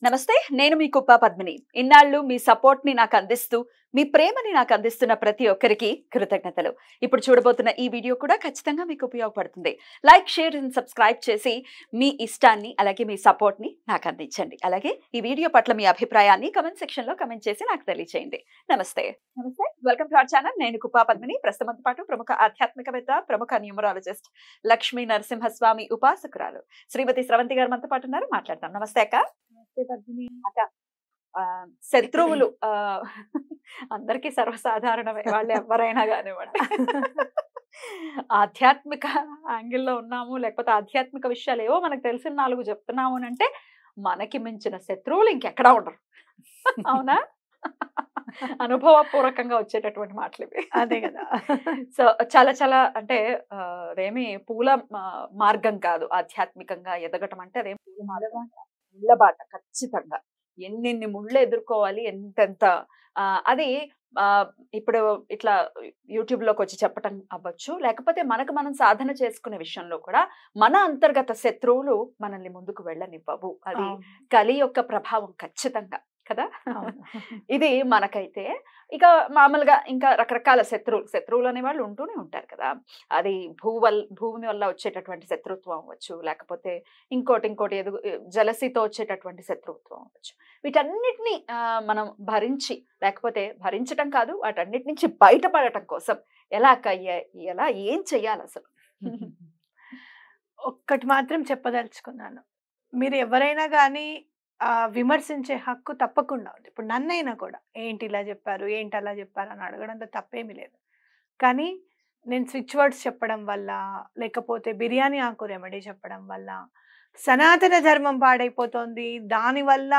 నమస్తే, నేను మీ కుప్ప పద్మిని. ఇన్నాళ్ళు మీ సపోర్ట్ ని నాకు అందిస్తూ, మీ ప్రేమని నాకు అందిస్తున్న ప్రతి ఒక్కరికి కృతజ్ఞతలు. ఇప్పుడు చూడబోతున్న ఈ వీడియో కూడా ఖచ్చితంగా మీకు ఉపయోగపడుతుంది. లైక్, షేర్ అండ్ సబ్స్క్రైబ్ చేసి మీ ఇష్టాన్ని అలాగే మీ సపోర్ట్ ని నాకు అందించండి. అలాగే ఈ వీడియో పట్ల మీ అభిప్రాయాన్ని కమెంట్ సెక్షన్ లో కమెంట్ చేసి నాకు తెలియజేయండి. నమస్తే. Welcome to our channel. నేను కుప్ప పద్మిని. ప్రస్తుతంతో పాటు ప్రముఖ ఆధ్యాత్మికవేత్త, ప్రముఖ న్యూమరాలజిస్ట్, లక్ష్మీ నరసింహస్వామి ఉపాసకురాలు శ్రీమతి స్రవంతి గారు మనతో పాటు ఉన్నారు. మాట్లాడతాం. నమస్తే అక్క. అక్క, శత్రువులు అందరికీ సర్వసాధారణమే, వాళ్ళు ఎవరైనా కానివ్వండి. ఆధ్యాత్మిక యాంగిల్లో ఉన్నాము, లేకపోతే ఆధ్యాత్మిక విషయాలు ఏవో మనకు తెలిసిన 4 చెప్తున్నాము అని అంటే మనకి మించిన శత్రువులు ఇంకెక్కడా ఉండరు. అవునా? అనుభవపూర్వకంగా వచ్చేటటువంటి మాటలు ఇవి. అదే కదా. సో చాలా చాలా అంటే అదేమి పూల మార్గం కాదు. ఆధ్యాత్మికంగా ఎదగటం అంటే అదేం పూల మార్గం, ముళ్ళ బాట. ఖచ్చితంగా ఎన్నెన్ని ముళ్ళు ఎదుర్కోవాలి, ఎంతెంత అది ఇప్పుడు ఇట్లా యూట్యూబ్ లోకి వచ్చి చెప్పటం అవ్వచ్చు, లేకపోతే మనకు మనం సాధన చేసుకునే విషయంలో కూడా మన అంతర్గత శత్రువులు మనల్ని ముందుకు వెళ్ళనివ్వవు. అది కలి యొక్క ప్రభావం ఖచ్చితంగా కదా. ఇది మనకైతే ఇక మామూలుగా ఇంకా రకరకాల శత్రువులు అనే వాళ్ళు ఉంటూనే ఉంటారు కదా. అది భూమి వల్ల వచ్చేటటువంటి శత్రుత్వం అవ్వచ్చు, లేకపోతే ఇంకోటి జలసితో వచ్చేటటువంటి శత్రుత్వం అవ్వచ్చు. వీటన్నిటిని మనం భరించి, లేకపోతే భరించటం కాదు, వాటన్నిటి నుంచి బయటపడటం కోసం ఎలా ఏం చెయ్యాలి అసలు? ఒక్కటి మాత్రం చెప్పదలుచుకున్నాను. మీరు ఎవరైనా కానీ విమర్శించే హక్కు తప్పకుండా ఉంది. ఇప్పుడు నన్నైనా కూడా ఏంటి ఇలా చెప్పారు, ఏంటి అలా చెప్పారు అని అడగడంలో తప్పేమీ లేదు. కానీ నేను స్విచ్ వర్డ్స్ చెప్పడం వల్ల, లేకపోతే బిర్యానీ ఆకు రెమెడీ చెప్పడం వల్ల సనాతన ధర్మం పాడైపోతుంది, దానివల్ల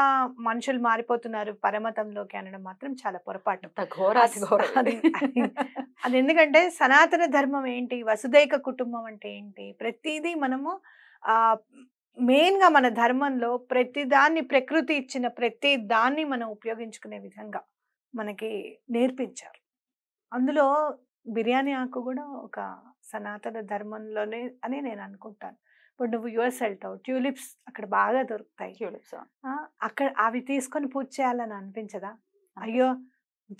మనుషులు మారిపోతున్నారు పరమతంలోకి అనడం మాత్రం చాలా పొరపాటు. అది ఎందుకంటే సనాతన ధర్మం ఏంటి, వసుదైక కుటుంబం అంటే ఏంటి, ప్రతిదీ మనము మెయిన్గా మన ధర్మంలో ప్రతిదాన్ని, ప్రకృతి ఇచ్చిన ప్రతి దాన్ని మనం ఉపయోగించుకునే విధంగా మనకి నేర్పించారు. అందులో బిర్యానీ ఆకు కూడా ఒక సనాతన ధర్మంలోనే అని నేను అనుకుంటాను. ఇప్పుడు నువ్వు యుఎస్ వెళ్తావు, ట్యూలిప్స్ అక్కడ బాగా దొరుకుతాయి. అక్కడ అవి తీసుకొని పూజ చేయాలని అనిపించదా? అయ్యో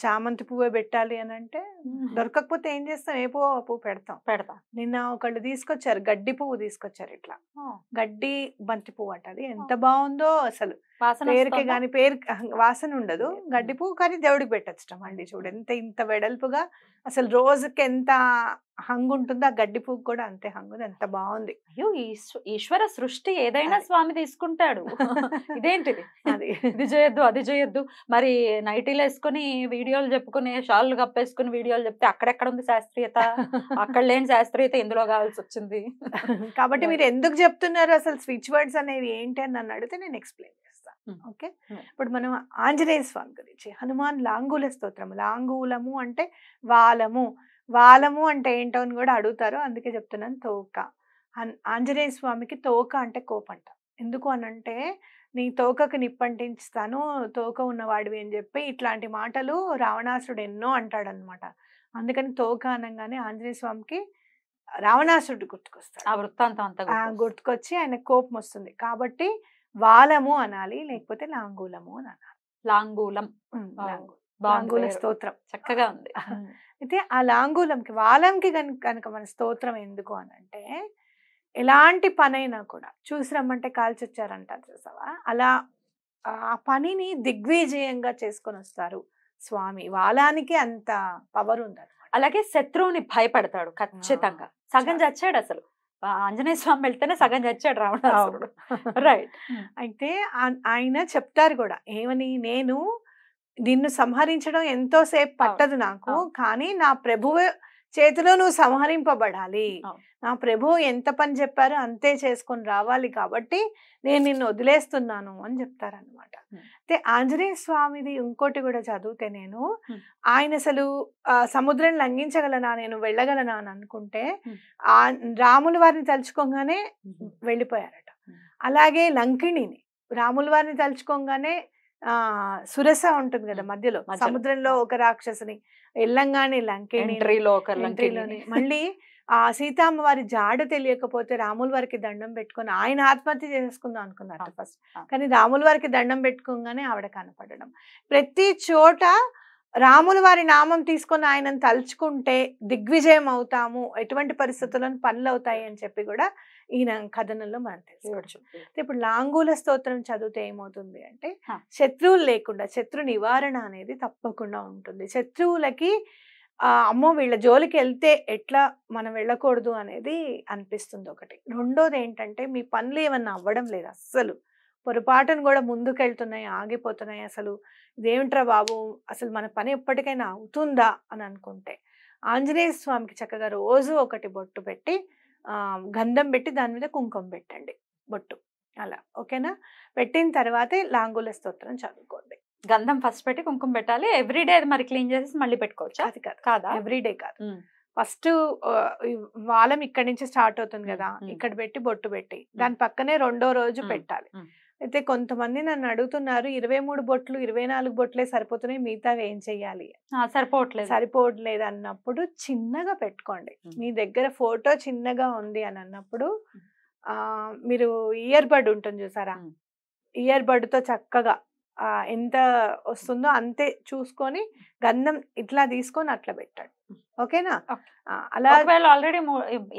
చామంతి పువ్వే పెట్టాలి అని అంటే దొరకకపోతే ఏం చేస్తాం, ఏ పువ్వు పెడతాం. నిన్న ఒకళ్ళు తీసుకొచ్చారు, గడ్డి పువ్వు తీసుకొచ్చారు. ఇట్లా గడ్డి బంతి పువ్వు అంట. అది ఎంత బాగుందో అసలు. పేరుకే కానీ వాసన ఉండదు, గడ్డి పువ్వు, కానీ దేవుడికి పెట్టచ్చు. మళ్ళీ చూడు ఇంత వెడల్పుగా, అసలు రోజుకి ఎంత హంగు ఉంటుందో ఆ గడ్డి పువ్వు కూడా అంతే హంగు, ఎంత బాగుంది. అయ్యో, ఈశ్వర సృష్టి ఏదైనా స్వామి తీసుకుంటాడు. ఇదేంటిది, ఇది చేయొద్దు అది చేయొద్దు, మరి నైటీలు వేసుకుని వీడియోలు చెప్పుకుని, షాళ్ళు కప్పేసుకుని వీడియోలు చెప్తే అక్కడెక్కడ ఉంది శాస్త్రీయత? అక్కడ లేని శాస్త్రీయత ఎందులో కావాల్సి వచ్చింది? కాబట్టి మీరు ఎందుకు చెప్తున్నారు అసలు స్విచ్ వర్డ్స్ అనేవి ఏంటి అని నన్ను అడిగితే నేను ఎక్స్ప్లెయిన్ చేస్తాను. ఓకే, ఇప్పుడు మనం ఆంజనేయ స్వామి గురించి, హనుమాన్ లాంగూల స్తోత్రం. లాంగూలము అంటే వాలము అంటే ఏంటో అని కూడా అడుగుతారు, అందుకే చెప్తున్నాను. తోక. ఆంజనేయ స్వామికి తోక అంటే కోపంట. ఎందుకు అనంటే, నీ తోకకు నిప్పంటిస్తాను, తోక ఉన్నవాడివి అని చెప్పి ఇట్లాంటి మాటలు రావణాసురుడు ఎన్నో అంటాడనమాట. అందుకని తోక అనగానే ఆంజనేయ స్వామికి రావణాసురుడు గుర్తుకొస్తాడు. ఆ వృత్తాంతం అంతా గుర్తుకొచ్చి ఆయన కోపం వస్తుంది. కాబట్టి వాలము అనాలి, లేకపోతే లాంగూలము అని అనాలి. లాంగూల స్తోత్రం చక్కగా ఉంది. అయితే ఆ లాంగూలంకి, వాలంకి కనుక మన స్తోత్రం ఎందుకు అని అంటే, ఎలాంటి పనైనా కూడా చూసి రమ్మంటే కాల్చొచ్చారంటారు చూసావా, అలా ఆ పనిని దిగ్విజయంగా చేసుకొని వస్తారు స్వామి. వాలానికి అంత పవర్ ఉంది. అలాగే శత్రువుని భయపడతాడు ఖచ్చితంగా. సగం చచ్చాడు అసలు ఆంజనేయ స్వామి వెళ్తేనే, సగం చచ్చాడు రావణాసురుడు. రైట్. అయితే ఆయన చెప్తారు కూడా ఏమని, నేను నిన్ను సంహరించడం ఎంతో సేపు పట్టదు నాకు, కానీ నా ప్రభువు చేతిలో నువ్వు సంహరింపబడాలి. నా ప్రభువు ఎంత పని చెప్పారో అంతే చేసుకొని రావాలి, కాబట్టి నేను నిన్ను వదిలేస్తున్నాను అని చెప్తారనమాట. అయితే ఆంజనేయ స్వామిది ఇంకోటి కూడా చదివితే, నేను ఆయన అసలు సముద్రం లంఘించగలనా, నేను వెళ్ళగలనా అని అనుకుంటే రాముల వారిని తలుచుకోగానే వెళ్ళిపోయారట. అలాగే లంకిణిని రాముల వారిని తలుచుకోగానే సురస ఉంటుంది కదా మధ్యలో, సముద్రంలో ఒక రాక్షసుని వెళ్ళంగానే లంకిణి, మళ్ళీ ఆ సీతమ్మ వారి జాడ తెలియకపోతే రాముల వారికి దండం పెట్టుకొని ఆయన ఆత్మహత్య చేసుకుందాం అనుకున్నారు ఫస్ట్. కానీ రాముల వారికి దండం పెట్టుకోగానే ఆవిడ కనపడడం. ప్రతి చోట రాముల వారి నామం తీసుకొని ఆయనను తలుచుకుంటే దిగ్విజయం అవుతాము, ఎటువంటి పరిస్థితులను పనులు అవుతాయి అని చెప్పి కూడా ఈయన కథనంలో మనం తెలుసుకోవచ్చు. ఇప్పుడు లాంగూల స్తోత్రం చదివితే ఏమవుతుంది అంటే శత్రువులు లేకుండా శత్రు నివారణ అనేది తప్పకుండా ఉంటుంది. శత్రువులకి అమ్మో వీళ్ళ జోలికి వెళ్తే ఎట్లా మనం వెళ్ళకూడదు అనేది అనిపిస్తుంది ఒకటి. రెండోది ఏంటంటే మీ పనులు ఏమన్నా అవ్వడం లేదు, అస్సలు పొరపాటును కూడా ముందుకెళ్తున్నాయి, ఆగిపోతున్నాయి, అసలు ఇదేమిట్రా బాబు అసలు మన పని ఎప్పటికైనా అవుతుందా అని అనుకుంటే ఆంజనేయ స్వామికి చక్కగా రోజు ఒకటి బొట్టు పెట్టి గంధం పెట్టి దాని మీద కుంకుమ పెట్టండి బొట్టు అలా. ఓకేనా? పెట్టిన తర్వాతే లాంగూల స్తోత్రం చదువుకోండి. గంధం ఫస్ట్ పెట్టి కుంకుమ పెట్టాలి. ఎవ్రీడే అది మరి క్లీన్ చేసి మళ్ళీ పెట్టుకోవచ్చు? అది కాదు, కాదా? ఎవ్రీడే కాదు. ఫస్ట్ వాలం ఇక్కడి నుంచి స్టార్ట్ అవుతుంది కదా, ఇక్కడ పెట్టి బొట్టు పెట్టి దాని పక్కనే రెండో రోజు పెట్టాలి. అయితే కొంతమంది నన్ను అడుగుతున్నారు 23 బొట్లు 24 బొట్లే సరిపోతున్నాయి, మిగతా ఏం చెయ్యాలి? సరిపోవట్లేదు అన్నప్పుడు చిన్నగా పెట్టుకోండి. మీ దగ్గర ఫోటో చిన్నగా ఉంది అని అన్నప్పుడు మీరు ఇయర్ బడ్ ఉంటుంది చూసారా, ఇయర్ బడ్ తో చక్కగా ఎంత వస్తుందో అంతే చూసుకొని గంధం ఇట్లా తీసుకొని అట్లా పెట్టండి. ఓకేనా? అలా ఆల్రెడీ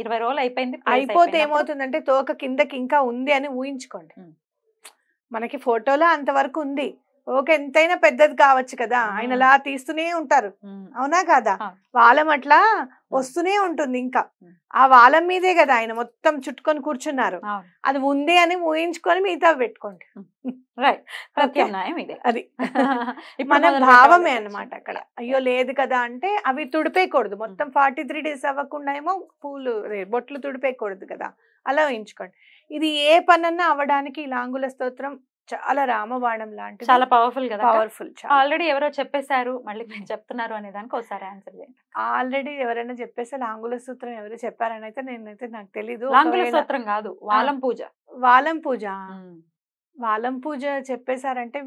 20 రోజులు అయిపోతే ఏమవుతుందంటే తోక కిందకి ఇంకా ఉంది అని ఊహించుకోండి. మనకి ఫోటోలో అంతవరకు ఉంది, ఓకే ఎంతైనా పెద్దది కావచ్చు కదా, ఆయన అలా తీస్తూనే ఉంటారు, అవునా కాదా? వాలం అట్లా వస్తూనే ఉంటుంది, ఇంకా ఆ వాలం మీదే కదా ఆయన మొత్తం చుట్టుకొని కూర్చున్నారు, అది ఉంది అని ఊహించుకొని మిగతా పెట్టుకోండి. అది మన భావమే అన్నమాట అక్కడ. అయ్యో లేదు కదా అంటే అవి తుడిపేయకూడదు, మొత్తం 43 days అవ్వకుండా ఏమో పూలు బొట్లు తుడిపేయకూడదు కదా, అలా ఊహించుకోండి. ఇది ఏ పనన్నా అవ్వడానికి లాంగుల స్తోత్రం చాలా రామబాణం లాంటిది, చాలా పవర్ఫుల్ కదా. పవర్ఫుల్. ఆల్రెడీ ఎవరో చెప్పేశారు, మళ్ళీ మీరు చెప్తున్నారు అనే దానికి ఒకసారి ఆన్సర్ చేయండి. ఆల్రెడీ ఎవరైనా చెప్పేస్తే లాంగుల సూత్రం ఎవరు చెప్పారని అయితే నేనైతే నాకు తెలీదు. లాంగుల సూత్రం కాదు, వాలం పూజ. వాలం పూజ, వాలం పూజ చెప్పేశారంటే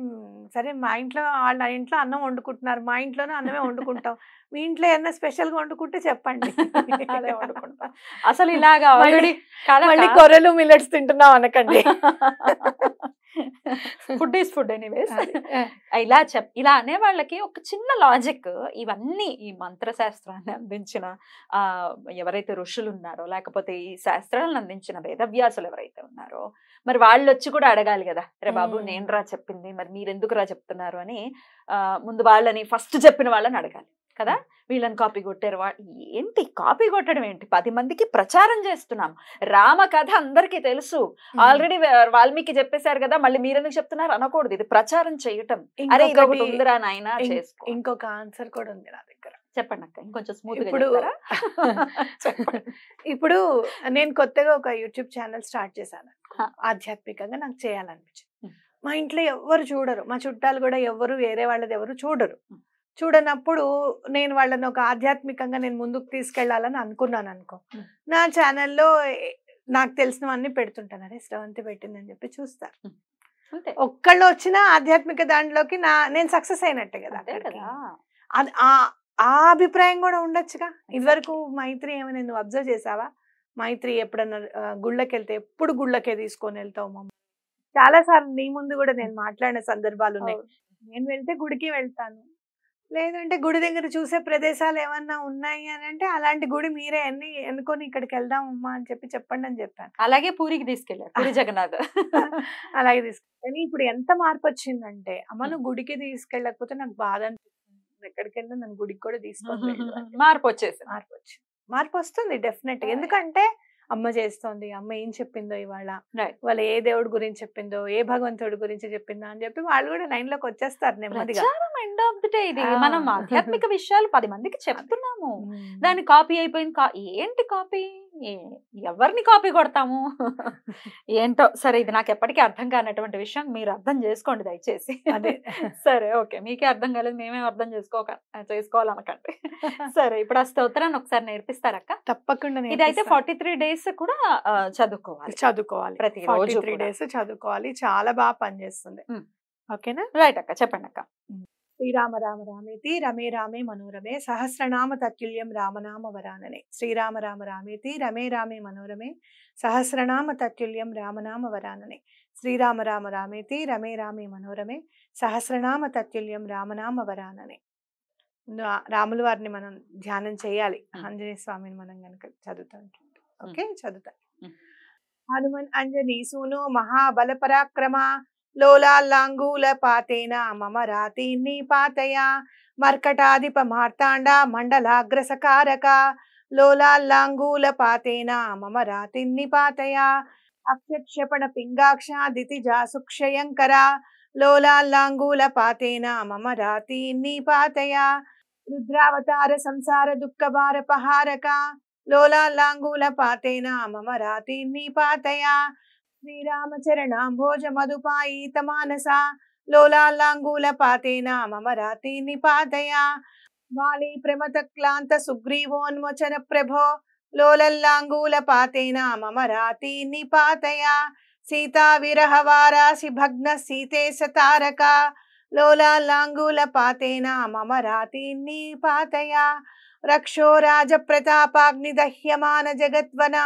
సరే, మా ఇంట్లో వాళ్ళ ఇంట్లో అన్నం వండుకుంటున్నారు, మా ఇంట్లోనే అన్నమే వండుకుంటాం, మీ ఇంట్లో ఏమన్నా స్పెషల్ గా వండుకుంటే చెప్పండి. అసలు ఇలాగా మళ్ళీ కొర్రలు మిల్లెట్స్ తింటున్నాం అనకండి. Food is food anyways. ఇలా అనే వాళ్ళకి ఒక చిన్న లాజిక్, ఇవన్నీ ఈ మంత్రశాస్త్రాన్ని అందించిన ఎవరైతే ఋషులు ఉన్నారో, లేకపోతే ఈ శాస్త్రాలను అందించిన వేదవ్యాసులు ఎవరైతే ఉన్నారో, మరి వాళ్ళు వచ్చి కూడా అడగాలి కదా, రే బాబు నేను రా చెప్పింది, మరి మీరెందుకు రా చెప్తున్నారు అని ముందు వాళ్ళని, ఫస్ట్ చెప్పిన వాళ్ళని అడగాలి కదా. వీళ్ళని కాపీ కొట్టారు, ఏంటి కాపీ కొట్టడం ఏంటి? 10 మందికి ప్రచారం చేస్తున్నాం, రామ కథ అందరికీ తెలుసు, ఆల్రెడీ వాల్మీకి చెప్పేశారు కదా, మళ్ళీ మీరెందుకు చెప్తున్నారు అనకూడదు, ఇది ప్రచారం చేయటం. అరే ఇది ఒకటి ఉందిరా నాయన చేసుకో. ఇంకొక ఆన్సర్ కూడా ఉంది నా దగ్గర, చెప్పండి అక్క, ఇంకొంచెం స్మూత్. ఇప్పుడు నేను కొత్తగా ఒక యూట్యూబ్ ఛానల్ స్టార్ట్ చేశాను, ఆధ్యాత్మికంగా నాకు చేయాలనిపించింది. మా ఇంట్లో ఎవరు చూడరు, మా చుట్టాలు కూడా ఎవరు వేరే వాళ్ళది ఎవరు చూడరు. చూడనప్పుడు నేను వాళ్ళని ఒక ఆధ్యాత్మికంగా నేను ముందుకు తీసుకెళ్లాలని అనుకున్నాను అనుకో, నా ఛానల్లో నాకు తెలిసినవన్నీ పెడుతుంటాను. అరే శ్రవంతి పెట్టిందని చెప్పి చూస్తారు, ఒక్కళ్ళు వచ్చినా ఆధ్యాత్మిక దాంట్లోకి నేను సక్సెస్ అయినట్టే కదా. అది ఆ అభిప్రాయం కూడా ఉండొచ్చుగా. ఇదివరకు మైత్రి ఏమైనా నువ్వు అబ్జర్వ్ చేసావా? మైత్రి ఎప్పుడన్నా గుళ్ళకి వెళ్తే ఎప్పుడు గుళ్ళకే తీసుకొని వెళ్తావు మమ్మల్ని. చాలా సార్లు నీ ముందు కూడా నేను మాట్లాడిన సందర్భాలు ఉన్నాయి. నేను వెళ్తే గుడికి వెళ్తాను, లేదంటే గుడి దగ్గర చూసే ప్రదేశాలు ఏమన్నా ఉన్నాయి అని అంటే అలాంటి గుడి మీరే అన్ని ఎన్నుకొని ఇక్కడికి వెళ్దాం అమ్మా అని చెప్పండి అని చెప్పాను. అలాగే పూరికి తీసుకెళ్ళారు, పూరి జగన్నాథ్. అలాగే తీసుకెళ్ళి ఇప్పుడు ఎంత మార్పు వచ్చిందంటే, అమ్మ నువ్వు గుడికి తీసుకెళ్ళకపోతే నాకు బాధ అనిపిస్తుంది, ఎక్కడికి వెళ్ళినా నన్ను గుడికి కూడా తీసుకోవాలి. మార్పు వస్తుంది డెఫినెట్. ఎందుకంటే అమ్మ చేస్తోంది, అమ్మ ఏం చెప్పిందో ఇవాళ, వాళ్ళ ఏ దేవుడి గురించి చెప్పిందో, ఏ భగవంతుడి గురించి చెప్పిందో అని చెప్పి వాళ్ళు కూడా లైన్ లోకి వచ్చేస్తారు నెమ్మదిగా. ఎండ్ ఆఫ్ ది డే ఇది మనం ఆధ్యాత్మిక విషయాలు 10 మందికి చెప్తున్నాము, దాన్ని కాపీ అయిపోయింది. ఏంటి కాపీ? ఎవరిని కాపీ కొడతాము ఏంటో. సరే, ఇది నాకు ఎప్పటికీ అర్థం కానటువంటి విషయం, మీరు అర్థం చేసుకోండి దయచేసి. అదే సరే, ఓకే, మీకే అర్థం కాలేదు, మేమేం అర్థం చేసుకోవాలనకండి. సరే, ఇప్పుడు ఆ స్తోత్రాన్ని ఒకసారి నేర్పిస్తారక్క? తప్పకుండా. ఇదైతే 43 days కూడా చదువుకోవాలి ప్రతిరోజు 43 days చదువుకోవాలి. చాలా బాగా పనిచేస్తుంది. ఓకేనా? రైట్ అక్క, చెప్పండి అక్క. శ్రీరామ రామ రామేతి రమే రామే మనోరమే సహస్రనామ తత్తుల్యం రామనామ వరాననే. శ్రీరామ రామ రామేతి రమే రామే మనోరమే సహస్రనామ తత్తుల్యం రామనామ వరాననే. శ్రీరామ రామ రామేతి రమే రామే మనోరమే సహస్రనామ తత్తుల్యం రామనామ వరాననే. రాముల వారిని మనం ధ్యానం చేయాలి. ఆంజనేయ స్వామిని మనం కనుక చదువుతాం. ఓకే, చదువుతా. హనుమన్ అంజనీ సూనో మహాబల పరాక్రమ లోలాల్లాంగూల పాతేన మమ రాతిని పాతయ మర్కటాధిప మార్తాండ మండలాగ్రసకారక లోలాల్లాంగూల పాతేన మమ రాతిని పాతయ అక్షక్షపణ పింగాక్ష దితిజా సుక్షయంకర లోలాల్లాంగూల పాతేన మమ రాతిని పాతయ రుద్రావతార సంసార దుఃఖభార పహారక లోలాల్లాంగూల పాతేన మమ రాతిని పాతయ శ్రీరామచరణాంభోజ మధుపాయీత మానస లోలాల్లాంగూల పాతేన మమ రాతిని పాతయ వాలి ప్రమత క్లాంత సుగ్రీవోన్మోచన ప్రభో లోలల్లాంగూల పాతేన మమ రాతిని పాతయ సీతా విరహ వారాసి భగ్న సీతేశ తారక లోలాల్లాంగూల పాతేన మమ రాతిని పాతయ రక్షో రాజ ప్రతాపాగ్ని దహ్యమాన జగద్వన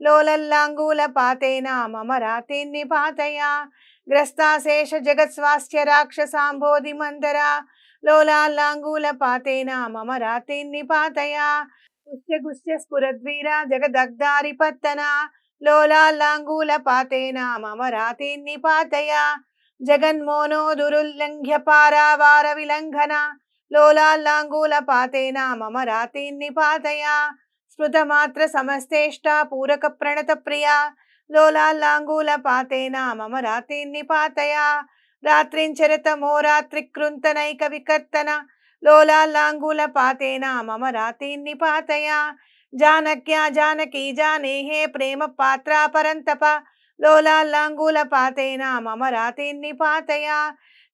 లోలల్లాంగూల పాతేన మమ రాతిని పాతయ గ్రస్తాశేష జగత్ స్వాస్థ్య రాక్షసాంబోధి మందర లోలాల్లాంగూల పాతేన మమ రాతిని పాతయ గుస్య గుస్య స్ఫురద్వీర జగదగ్ధారి పత్తన లోలాల్లాంగూల పాతేన మమ రాతిని పాతయ జగన్మోనో దురుల్లంఘ్య పారావార విలంఘన లోలాల్లాంగూల పాతేన మమ రాతిని పాతయ స్మృతమాత్ర సమస్తేష్ట పూరక ప్రణత ప్రియ లోలాల్లాంగూల పాతేన మమ రాతిని పాతయ రాత్రించరత మోరాత్రికృంతనైక వికర్తన లోలాల్లాంగూల పాతేన మమ రాతిని పాతయ జానక్య జానకీ జానేహే ప్రేమ పాత్ర పరంతప లోలాల్లాంగూల పాతేన మమ రాతిని పాతయ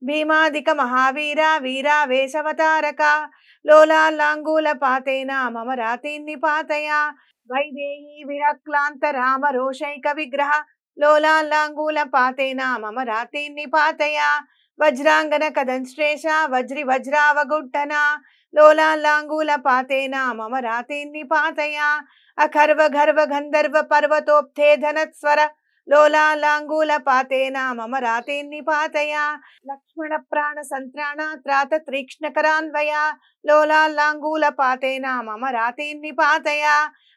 భీమాదిక మహావీర వీరావేశవతారక లోలాల్లాంగూల పాతేన మమ రాతిని పాతయ వైదేహీ విరక్లాంత రామ రోషైక విగ్రహ లోలాల్లాంగూల పాతేన మమ రాతిని పాతయ వజ్రాంగన కదంశ్లేష వజ్రి వజ్రావగుట్టన లోలాల్లాంగూల పాతేన మమ రాతిని పాతయ అఖర్వ గర్వ గంధర్వ పర్వతోప్తే ధనస్వర లోలాల్లాంగూల పాతేన మమ రాతిని పాతయ లక్ష్మణ ప్రాణ సంత్రాణ త్రాత తీక్ష్ణకరాన్వయ లోలాల్లాంగూల పాతేన మమ రాతిని పాతయ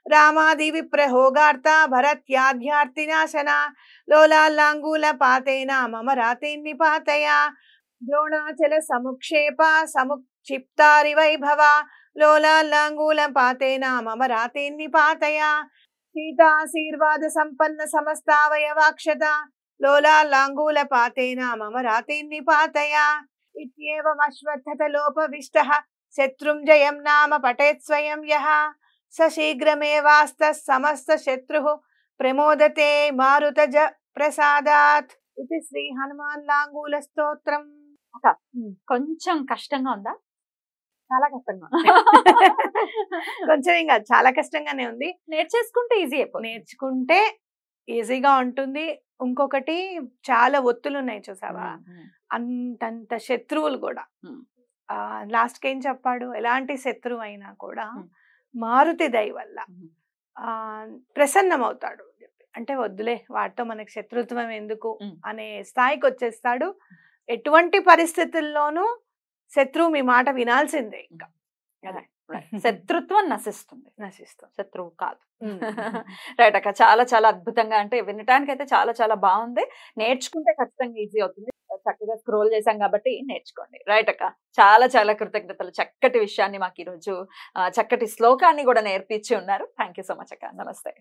రామాది విప్రహోగార్త భరత్యాధ్యార్తినాశన లోలాల్లాంగూల పాతేన మమ రాతిని పాతయ ద్రోణాచల సముక్షేప సముక్షిప్తారి వైభవ లోలాల్లాంగూల పాతేన మమ రాతిని పాతయ సీతాశీర్వాద సంపన్న సమస్తావయవాక్షత లోలాల్లాంగూల పాతేన మమ రాతిని పాతయ ఇత్యేవమశ్వత్థత లోపవిష్టః శత్రుం జయం నామ పఠేత్ స్వయం యః స శీఘ్రమేవాస్తః సమస్త శత్రుః ప్రమోదతే మారుతజ ప్రసాదాత్. ఇది శ్రీ హనుమాన్ లాంగూల స్తోత్రం. కొంచెం కష్టంగా ఉందా? చాలా కష్టంగా కొంచెం ఇంకా చాలా కష్టంగానే ఉంది. నేర్చేసుకుంటే ఈజీ అయిపోతుంది. నేర్చుకుంటే ఈజీగా ఉంటుంది. ఇంకొకటి చాలా ఒత్తులు ఉన్నాయి చూసావా, అంతంత శత్రువులు కూడా. లాస్ట్కి ఏం చెప్పాడు, ఎలాంటి శత్రువు అయినా కూడా మారుతి దయ వల్ల ప్రసన్నమవుతాడు. అంటే వద్దులే వాటితో మనకి శత్రుత్వం ఎందుకు అనే స్థాయికి వచ్చేస్తాడు. ఎటువంటి పరిస్థితుల్లోనూ శత్రువు మీ మాట వినాల్సిందే. ఇంకా శత్రుత్వం నశిస్తుంది, శత్రువు కాదు. రైట్ అక్క, చాలా చాలా అద్భుతంగా, అంటే వినటానికైతే చాలా చాలా బాగుంది. నేర్చుకుంటే ఖచ్చితంగా ఈజీ అవుతుంది. చక్కగా స్క్రోల్ చేశాం కాబట్టి నేర్చుకోండి. రైట్ అక్క, చాలా చాలా కృతజ్ఞతలు. చక్కటి విషయాన్ని మాకు ఈరోజు చక్కటి శ్లోకాన్ని కూడా నేర్పించి ఉన్నారు. థ్యాంక్ యూ సో మచ్ అక్క. నమస్తే.